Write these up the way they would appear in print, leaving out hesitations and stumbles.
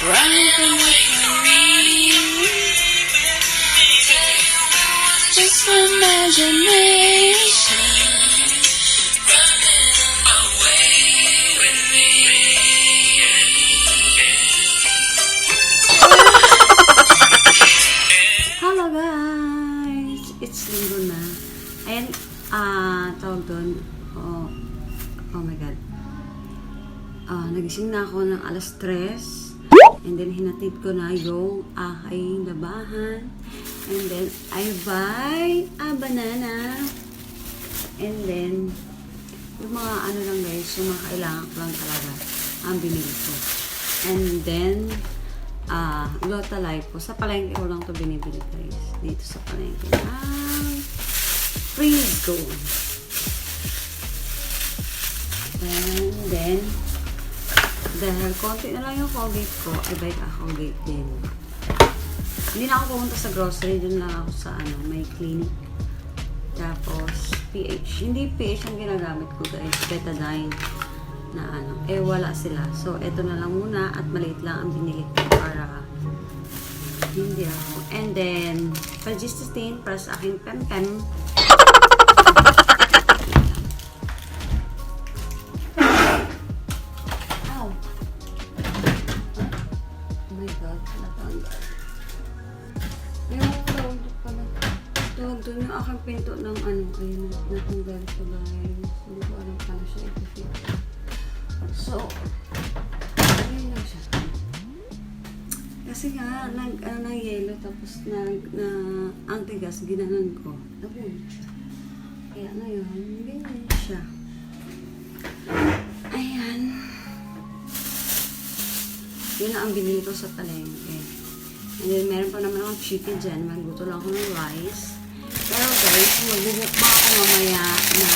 Run from me. Just imagination. Hello guys! It's Linggo na. Ayan, tawag doon. Oh my God. Nagising na ako ng alas 3. And then, hinatid ko na yung aking labahan. And then, I buy a banana. And then, yung mga ano lang guys, yung mga kailangan ko lang talaga ang binili ko. And then, Lota Life po. Sa palengke ko lang ito binibili guys. Dito sa palengke. Freeze go. And then, dahil konti na lang yung Colgate ko, I buy a Colgate din. Hindi na ako pumunta sa grocery. Doon lang ako sa may clinic. Tapos, PH. Hindi PH ang ginagamit ko guys. Betadine na wala sila. So, eto na lang muna at maliit lang ang binili ko para hindi ako. And then, Phlogistin para sa aking pem-pem. Ow! Oh my God, natanggal. Yung tawag doon yung aking pinto ng ayun, natanggal ito guys. Hindi ko alam paano siya i-fit. So, ayun lang siya. Kasi nga, ng yelo, tapos ang tigas, ginanon ko. Nabun. Kaya ngayon, ganyan siya. Ayan. Yun na ang binili ko sa palengke. And then, meron pa naman akong chicken dyan. Magluto lang ako ng rice. Pero guys, magbubukma ako mamaya na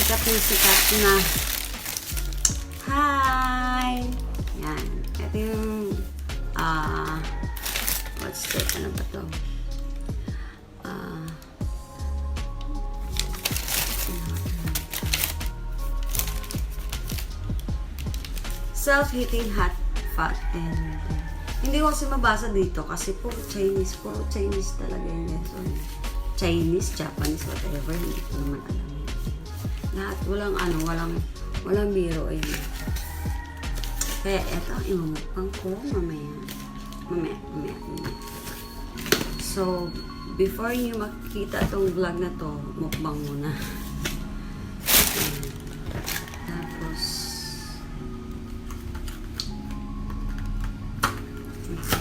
itong sikat na hi! Yan. Ito yung what's that? Ano ba to? Self-heating hot fat. Hindi ko kasi mabasa dito kasi puro Chinese talaga yun. So, Chinese, Japanese, whatever. Hindi ko naman alam. Lahat, walang biro ayun. Kaya eto, imumukbang ko mamaya. So, before nyo makikita itong vlog na to, mukbang muna. Tapos,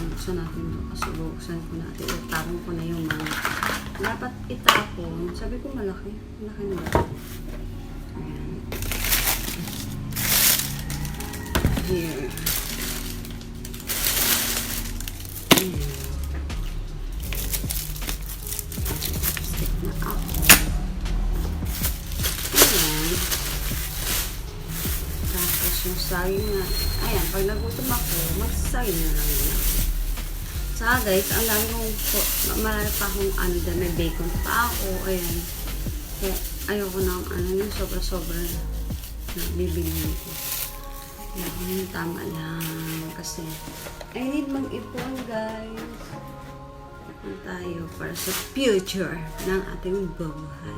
buksan natin ito kasi buksan ko natin. Itapon ko na yung mga dapat itapon. Sabi ko malaki na ba? Ayan. Here. Ayan. Stick na ako. Ayan. Tapos yung saging na, ayan, pag nagutom ako, magsasaging na lang yun ako. Saka guys, ang dami kong, marami pa akong dyan, may bacon pa ako, ayan. Kaya ayoko na yung sobra-sobra na bibili ko. Kaya yung tama lang. Kasi, I need mag-ipon guys. Ipon tayo para sa future ng ating buhay.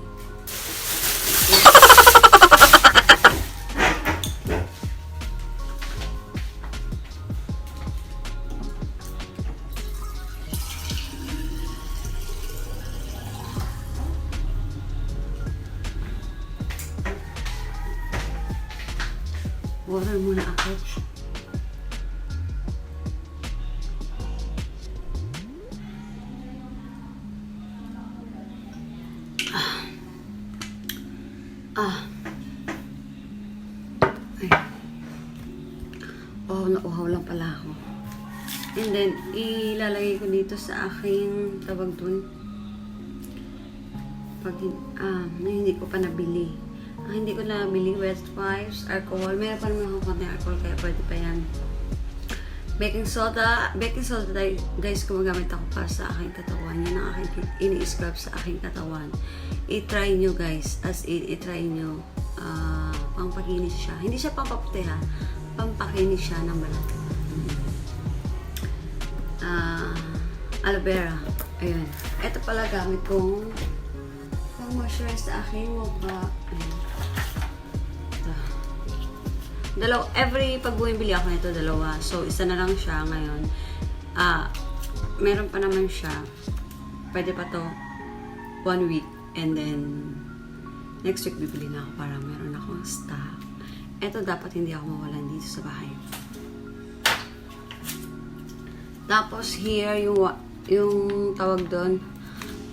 Water muna ako. Ay. Nauhaw lang pala ako. And then, ilalagay ko dito sa aking tawag dun. Pag hindi ko pa nabili. Hindi ko nabili wet wipes, alcohol. Meron pa naman akong konti alcohol kaya pwede pa yan. Baking soda guys, gumagamit ako para sa aking katawan. Yan ang aking ini-scrub sa aking katawan. I-try nyo guys, as in, i-try nyo. Pampakinis siya. Hindi siya pampaputi ha. Pampakinis siya ng balat. aloe vera. Ayun. Ito pala gamit kong pang-moisturize sa aking mukha. Ayun. Ito. Every pag bumibili ako nito, dalawa. So, isa na lang siya ngayon. Meron pa naman siya. Pwede pa to 1 week. And then, next week bibili na ako para meron akong stock. Ito dapat hindi ako mawalan dito sa bahay. Tapos here, yung tawag doon,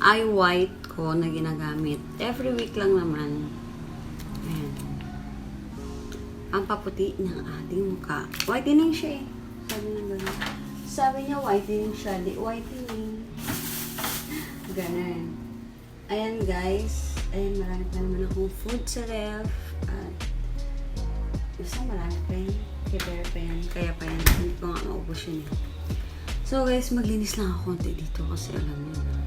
eye white ko na ginagamit. Every week lang naman. Ayan. Ang paputi ng ating mukha. Whitening siya eh. Sabi na gano'n. Sabi niya whitening siya. Di whitening. Ganun. Ayan guys. Ayan, marami pa naman akong food sa ref. At basta marami pa yun. Prepare pa yan. Kaya pa yan. Hindi ko nga maubos yun eh. So guys, maglinis lang ako konti dito kasi alam niyo na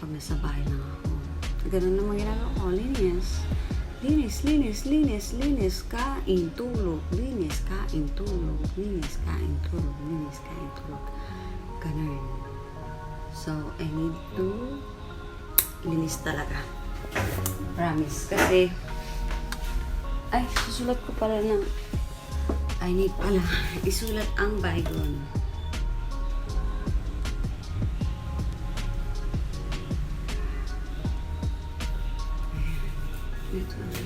pag nasa bahay lang ako. Ganun naman ginagawa ko. Linis. Linis, linis, linis, linis. Kain, tulog. Linis, kain, tulog. Linis, kain, tulog. Linis, kain, tulog. Ganun. So, I need to linis talaga. Promise. Kasi, ay, susulat ko pala ng I need pala isulat ang bygone. Ito na.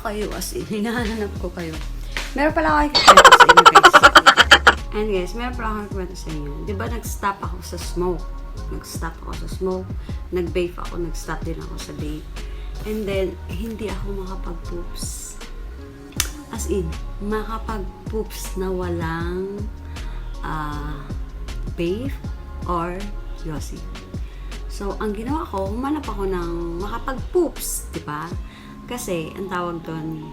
Kayo as in, hinahanap ko kayo. Meron pala ako ikikwento sa inyo guys. And guys, meron pala ako ikikwento sa inyo. Diba nag-stop ako sa smoke? Nag-stop ako sa smoke. Nag-vape ako. Nag-stop din ako sa vape. And then, hindi ako makapag-poops. As in, makapag-poops na walang vape or yosi. So, ang ginawa ko, humanap ako ng makapag-poops. Diba? Kasi, ang tawag doon,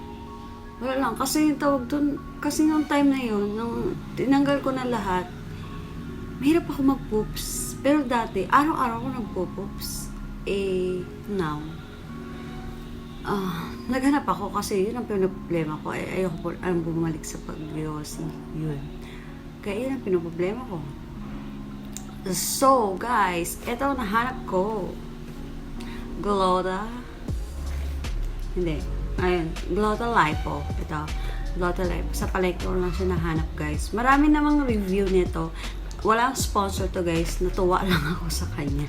wala lang. Kasi yung tawag doon, kasi yung time na yun, nung tinanggal ko na lahat, mahirap ako mag-poops. Pero dati, araw-araw ako nag-poops. Now, naghanap ako kasi yun ang pinoproblema ko. Ayoko po ang bumalik sa pag-yosi. Yun. Kaya yun ang pinoproblema ko. So, guys, ito nahanap ko. Gloda. Hindi. Ayun. Glotta Lipo. Ito. Glotta Lipo. Sa palengke ko lang siya nahanap, guys. Marami namang review nito. Walang sponsor to, guys. Natuwa lang ako sa kanya.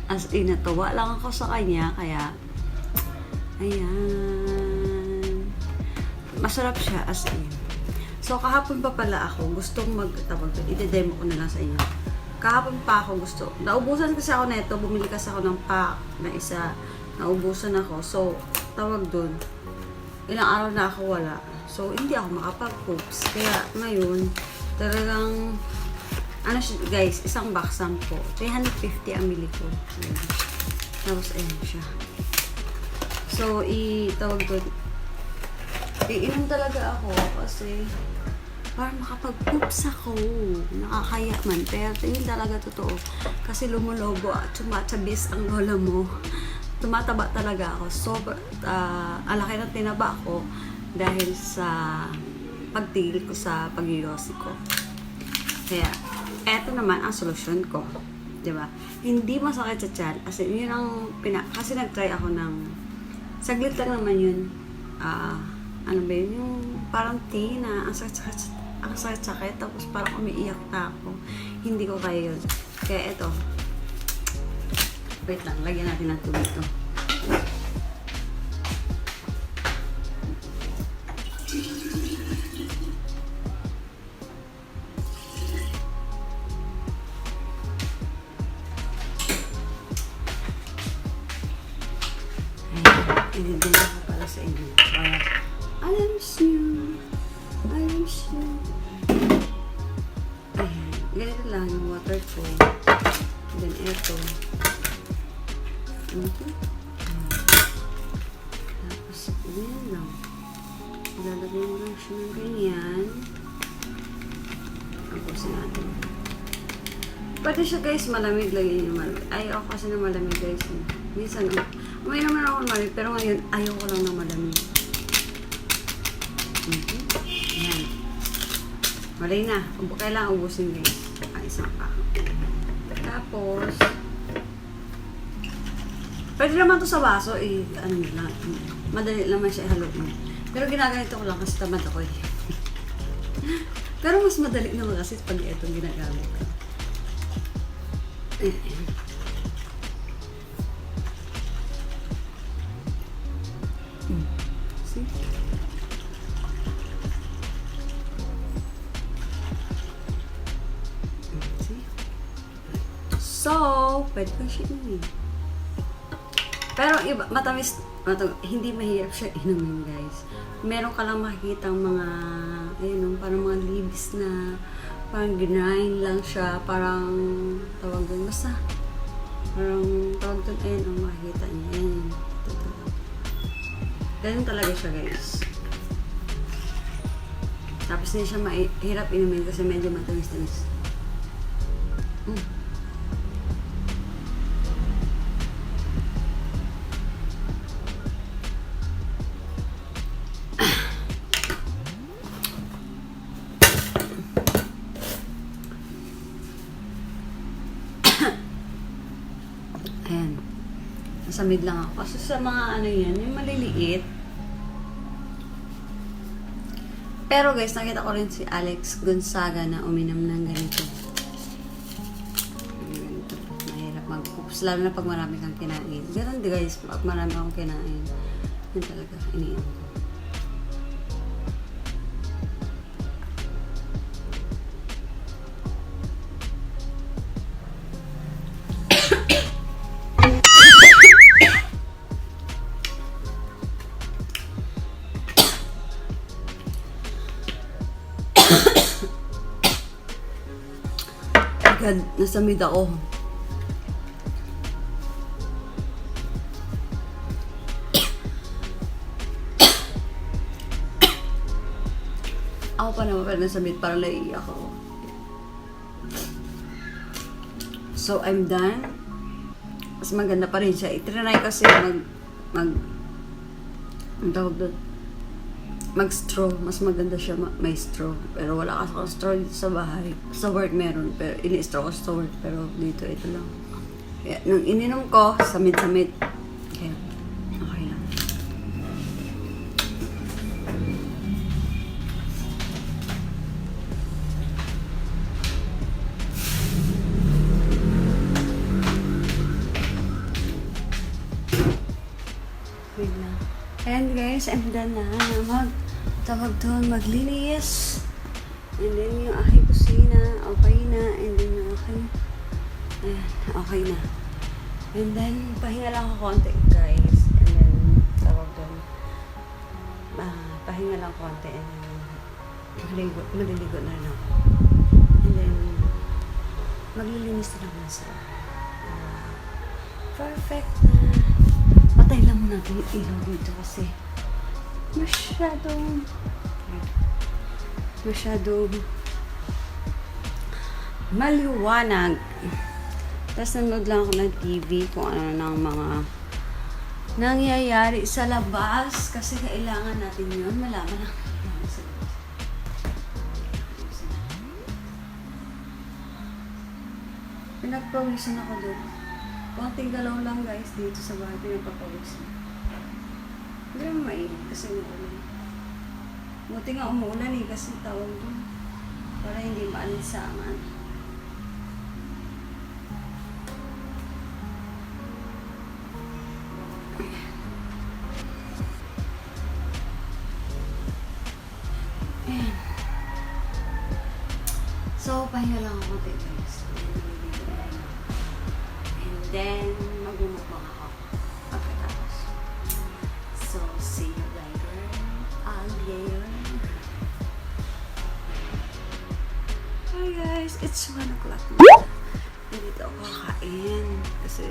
As in, natuwa lang ako sa kanya. Kaya, ayan. Masarap siya, as in. So, kahapon pa pala ako. Gustong magtawag. I-demo ko na lang sa inyo. Kahapon pa ako gusto. Naubusan kasi ako nito. Bumili kasi ako ng pack na isa. Naubusan ako. So, tawag doon, ilang araw na ako wala. So, hindi ako makapag-poops. Kaya, ngayon, talagang, ano siya, guys, isang box lang po. 350 ang bili ko. Ayan. Tapos, ayan siya. So, tawag doon, iinom talaga ako kasi, para makapag-poops ako. Nakakaya man. Pero, yun talaga totoo. Kasi lumulobo at tumatabis ang lola mo. Tumataba talaga ako. So, alaki ng tinaba ko dahil sa pagtigil ko sa pag-yosi ko. Kaya, eto naman ang solusyon ko. Diba? Hindi masakit sa tiyan. Kasi yun ang kasi nag-try ako ng saglit lang naman yun. Ano ba yun? Yung parang tea na ang sakit-sakit. Tapos parang umiiyak na ako. Hindi ko kaya yun. Kaya eto. Wait lang, lagyan natin ng tubig ito. sa inyo. Para, alam siyo. Ayan. Ganito lang yung water ko. Then, eto. Okay. Tapos, ganyan lang. Lalagay mo lang siya ng ganyan. Tapusin natin. Pwede siya guys, malamig. Lagyan niyo malamig. Ayaw kasi na malamig guys. Minsan, may naman ako malamig. Pero ngayon, ayaw ko lang na malamig. Ayan. Malay na. Kailangan ubusin guys. Isang pa. Tapos, pwede naman to sa baso. Ano lang. Madali naman siya ihaluin. Pero ginaganito ko lang kasi tamad ako eh. Pero mas madali naman kasi pag itong ginagamit ko. Ayan. See? See? So, pwede ko siya inumin. Pero iba, matamis, hindi mahirap siya inumin guys. Meron ka lang makikita mga, ayun, parang mga leaves na parang grind lang siya, parang tawag doon, basta parang tawag doon, ayun, ang makikita niya, ayun, ganun talaga siya guys. Tapos hindi siya mahirap inumin kasi medyo matamis-tamis. Ayan. Nasa mid lang ako. Kasi sa mga ano yan, yung maliliit. Pero guys, nakita ko rin si Alex Gonzaga na uminom ng ganito. Ganito. Mahirap mag-oops. Lalo na pag marami kang kinain. Ganun di guys, pag marami akong kinain. Yun talaga, iniinom ko. God, nasa mid ako. Ako pa naman pero nasa mid, parang naiiyak ako. So, I'm done. Mas maganda pa rin siya. Itrinay kasi ang tawag doon, mag-straw. Mas maganda siya may straw. Pero wala kasi akong straw dito sa bahay. Sa work meron. Pero ini-straw ko sa work. Pero dito, ito lang. Kaya, nung ininom ko, samid-samid. Kaya, okay lang. Wait lang. And guys, I'm done na. Tawag doon, maglinis. And then yung aking kusina, okay na. And then yung aking, ayan, okay na. And then, pahinga lang ako konti, guys. And then, tawag doon, pahinga lang konti. And then, maliligo na rin ako. And then, maglilinis na naman sa perfect na. Patay lang muna natin yung ilaw dito kasi masyadong maliwanag. Tapos nanood lang ako ng TV kung ano ng mga nangyayari sa labas kasi kailangan natin yun malaman lang. Pinagpawisan ako doon. Konting galaw lang guys dito sa bahay. Pinagpapawisan. Hindi naman mainit kasi umuulan. Buti nga umuulan eh kasi tawag doon. Para hindi maalinsangan. So, pahinga lang ako konti guys. And then, magmumukbang ako pagkatapos. So, see you. guys, it's 1 o'clock na. Hindi ako kakain. Kasi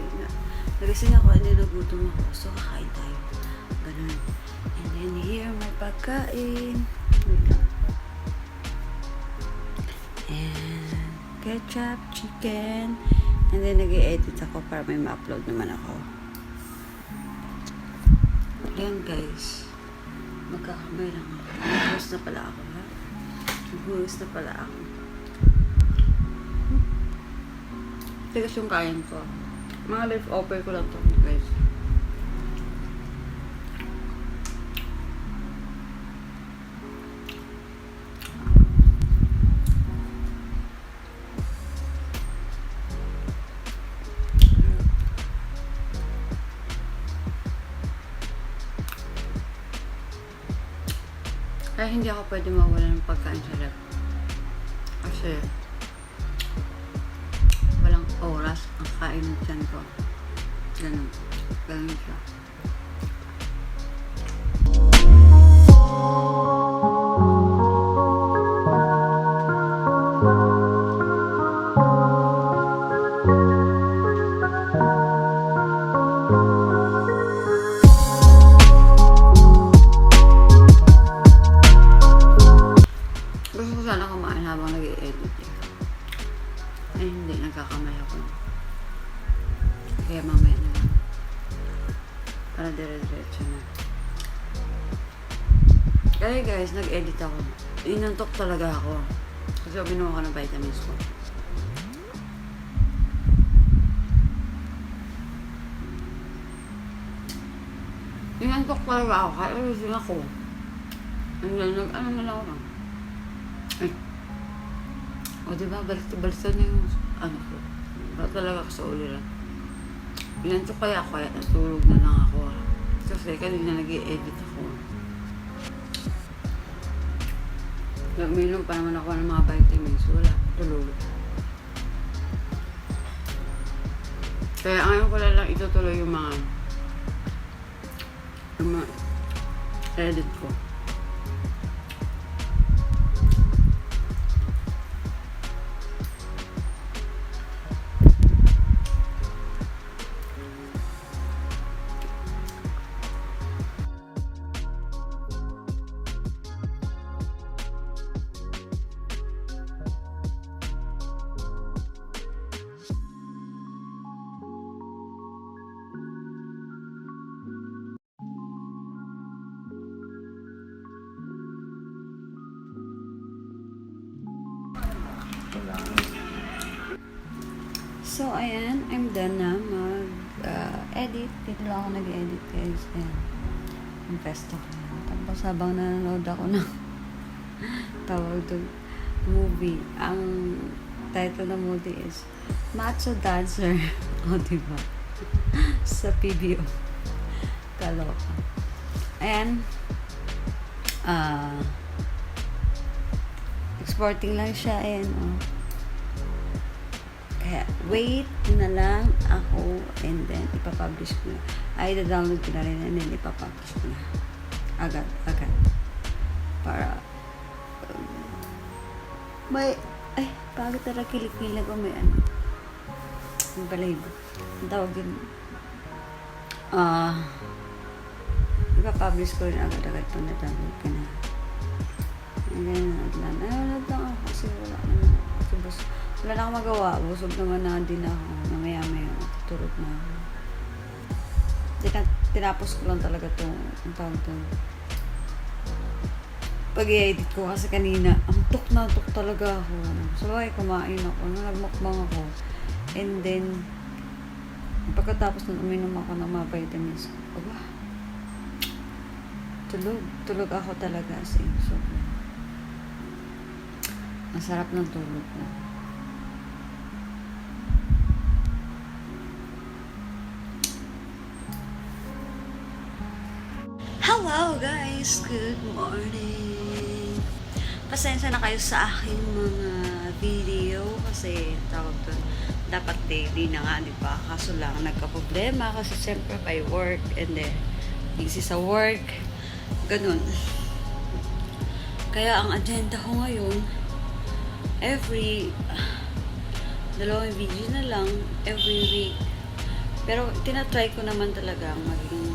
nagising ako, hindi nagutom ako. So, kakain tayo. Ganun. And then here, may pagkain. Wait lang. And ketchup, chicken. And then nag-i-edit ako para may ma-upload naman ako. Ayan guys. Magkakamay lang ako. Nag-host na pala ako, ha? Nag-host na pala ako. Tigas yung kain ko. Mga leftover ko lang to, guys. Kaya hindi ako pwede mawala ng pagkain sa rep. Kasi walang oras ang kain ng tiyan ko. Ganun. Ganun siya. Gusto ko sana kumain habang nag-i-edit eh. Ay hindi, nagkakamay ako. Kaya mamaya na lang. Para dire-diretso na. Kaya guys, nag-edit ako. Inantok talaga ako. Kasi binuha ko ng vitamins ko. Inantok talaga ako. Kaya rin ako. Ano na lang ako. Ay. O diba, baliktad na yung ano ko. Wala talaga ako sa uliran. Inantok kaya ako, kaya natulog na lang ako. Kasi kanina nag-i-edit ako. Nagminom pa naman ako ng mga vitamins. Wala, tulog. Kaya ngayon ko lang itutuloy yung mga edit ko. So, ayan, I'm done na mag-edit. Dito lang ako nag-edit, guys. Ayan. Investo ko na. Tapos, habang nanonood ako ng tawag doon, movie. Ang title ng movie is Macho Dancer. O, diba? Sa PBO. Kaloka. Ayan. Exporting lang siya. Ayan, Kaya, wait na lang ako and then ipapublish ko na. Ay, da-download ko na rin and then ipapublish ko na. Agad. Para, pagod talaga kilik-kilag ko may ano. Yung balahibo. Ang tawag yun. Ipapublish ko rin agad-agad pag na-download ko na. And then, nanonood lang ako kasi wala naman ako. Wala na akong magawa. Busog naman na din ako. Mamaya-maya. Tutulog na ako. Tinapos ko lang talaga itong pag-i-edit ko kasi kanina antok talaga ako. So ay kumain ako. Nagmukbang ako. And then pagkatapos nung uminom ako ng mga vitamins, tulog ako talaga as in. So ang sarap ng tulog ko. Hello guys! Good morning! Pasensya na kayo sa aking mga video kasi tawag doon, dapat daily na nga, di ba? Kaso lang, nagka-problema kasi siyempre by work and then busy sa work. Ganun. Kaya ang agenda ko ngayon every dalawang video na lang every week. Pero tinatry ko naman talaga maging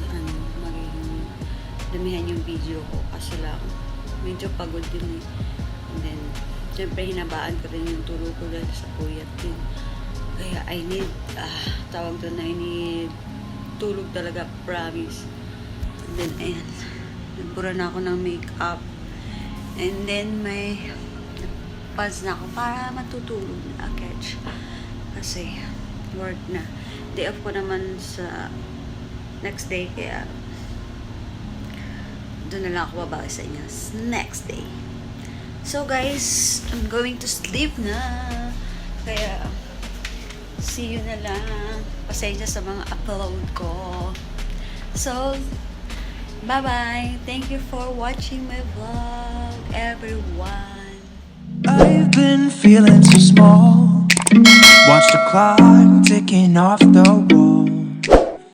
damihan yung video ko kasi lang medyo pagod din eh. And then syempre hinabaan ko rin yung tulog ko dahil sa puyat din. Kaya I need tawag doon, I need tulog talaga, promise. And then ayan, nagbura na ako ng makeup. And then may pads na ako para matutulog na agad. Kasi work na. Day off ko naman sa next day, kaya doon na lang ako babawi sa inyo next day. So guys, I'm going to sleep na. Kaya see you na lang. Pasensya sa mga upload ko. So, bye-bye. Thank you for watching my vlog, everyone. I've been feeling so small. Watch the clock ticking off the